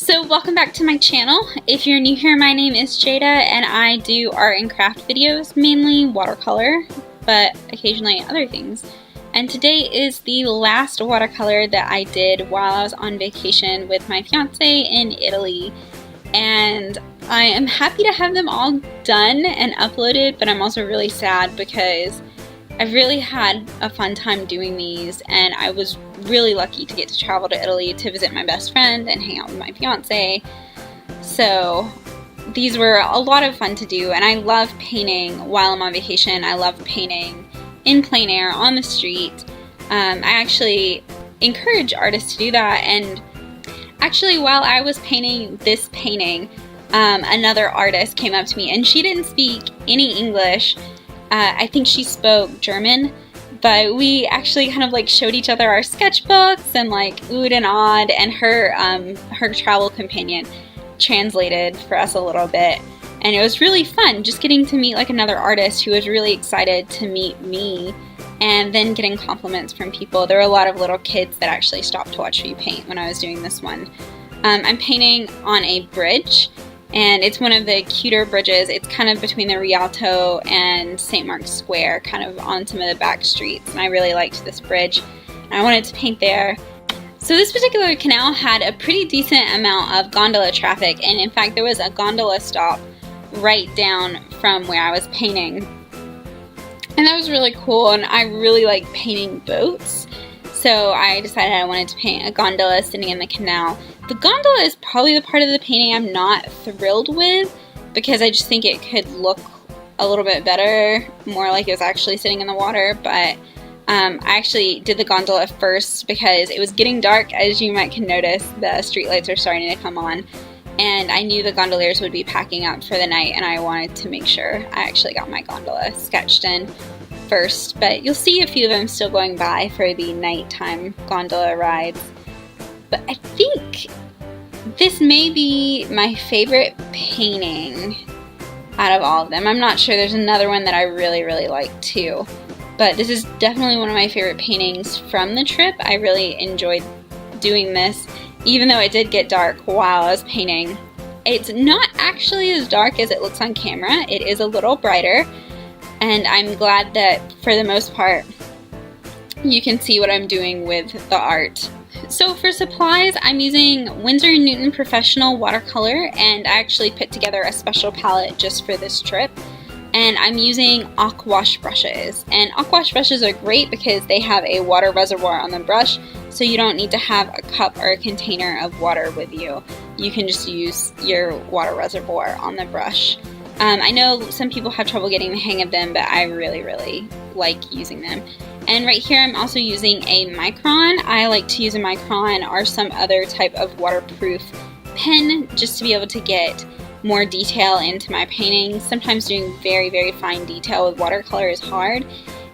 So welcome back to my channel. If you're new here, my name is Jada and I do art and craft videos, mainly watercolor, but occasionally other things. And today is the last watercolor that I did while I was on vacation with my fiance in Italy. And I am happy to have them all done and uploaded, but I'm also really sad because I've really had a fun time doing these, and I was really lucky to get to travel to Italy to visit my best friend and hang out with my fiance. So these were a lot of fun to do, and I love painting while I'm on vacation. I love painting in plein air on the street. I actually encourage artists to do that, and actually while I was painting this painting, another artist came up to me, and she didn't speak any English. I think she spoke German, but we actually kind of like showed each other our sketchbooks and like oohed and awed, and her travel companion translated for us a little bit, and it was really fun just getting to meet like another artist who was really excited to meet me, and then getting compliments from people. There were a lot of little kids that actually stopped to watch me paint when I was doing this one. I'm painting on a bridge, and it's one of the cuter bridges. It's kind of between the Rialto and St. Mark's Square, kind of on some of the back streets, and I really liked this bridge, and I wanted to paint there. So this particular canal had a pretty decent amount of gondola traffic, and in fact there was a gondola stop right down from where I was painting. And that was really cool, and I really like painting boats, so I decided I wanted to paint a gondola sitting in the canal. The gondola is probably the part of the painting I'm not thrilled with, because I just think it could look a little bit better, more like it was actually sitting in the water, but I actually did the gondola first because it was getting dark. As you might can notice, the street lights are starting to come on, and I knew the gondoliers would be packing up for the night, and I wanted to make sure I actually got my gondola sketched in first. But you'll see a few of them still going by for the nighttime gondola rides. But I think this may be my favorite painting out of all of them. I'm not sure. There's another one that I really like too. But this is definitely one of my favorite paintings from the trip. I really enjoyed doing this, even though it did get dark while I was painting. It's not actually as dark as it looks on camera. It is a little brighter, and I'm glad that for the most part you can see what I'm doing with the art. So for supplies, I'm using Winsor & Newton Professional Watercolor, and I actually put together a special palette just for this trip. And I'm using aquash brushes. And aquash brushes are great because they have a water reservoir on the brush, so you don't need to have a cup or a container of water with you. You can just use your water reservoir on the brush. I know some people have trouble getting the hang of them, but I really like using them. And right here I'm also using a micron. I like to use a micron or some other type of waterproof pen just to be able to get more detail into my paintings. Sometimes doing very fine detail with watercolor is hard,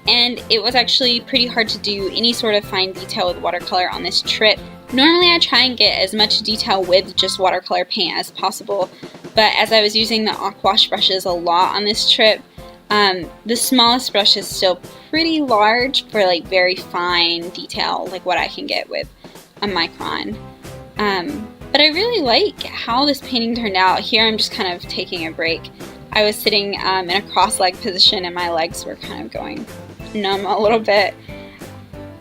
and it was actually pretty hard to do any sort of fine detail with watercolor on this trip. Normally I try and get as much detail with just watercolor paint as possible, but as I was using the aquash brushes a lot on this trip, the smallest brush is still pretty large for like very fine detail, like what I can get with a micron. But I really like how this painting turned out. Here I'm just kind of taking a break. I was sitting in a cross-legged position, and my legs were kind of going numb a little bit.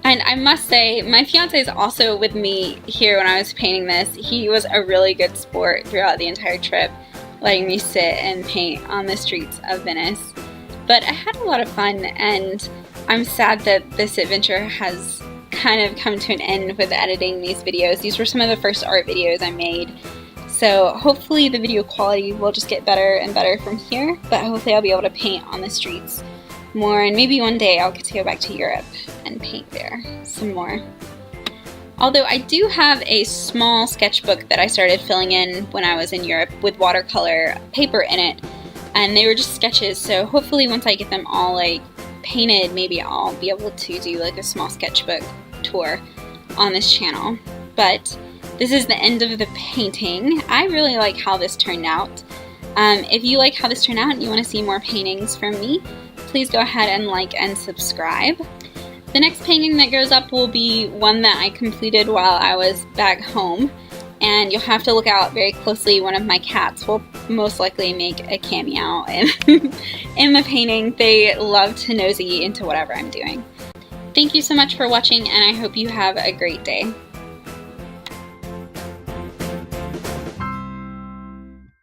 And I must say, my fiance is also with me here when I was painting this. He was a really good sport throughout the entire trip, letting me sit and paint on the streets of Venice. But I had a lot of fun, and I'm sad that this adventure has kind of come to an end with editing these videos. These were some of the first art videos I made, so hopefully the video quality will just get better and better from here, but hopefully I'll be able to paint on the streets more, and maybe one day I'll get to go back to Europe and paint there some more. Although I do have a small sketchbook that I started filling in when I was in Europe with watercolor paper in it, and they were just sketches, so hopefully once I get them all like painted, maybe I'll be able to do like a small sketchbook tour on this channel. But this is the end of the painting. I really like how this turned out. If you like how this turned out and you want to see more paintings from me, please go ahead and like and subscribe. The next painting that goes up will be one that I completed while I was back home. and you'll have to look out very closely. One of my cats will most likely make a cameo in, in the painting. They love to nosy into whatever I'm doing. Thank you so much for watching, and I hope you have a great day.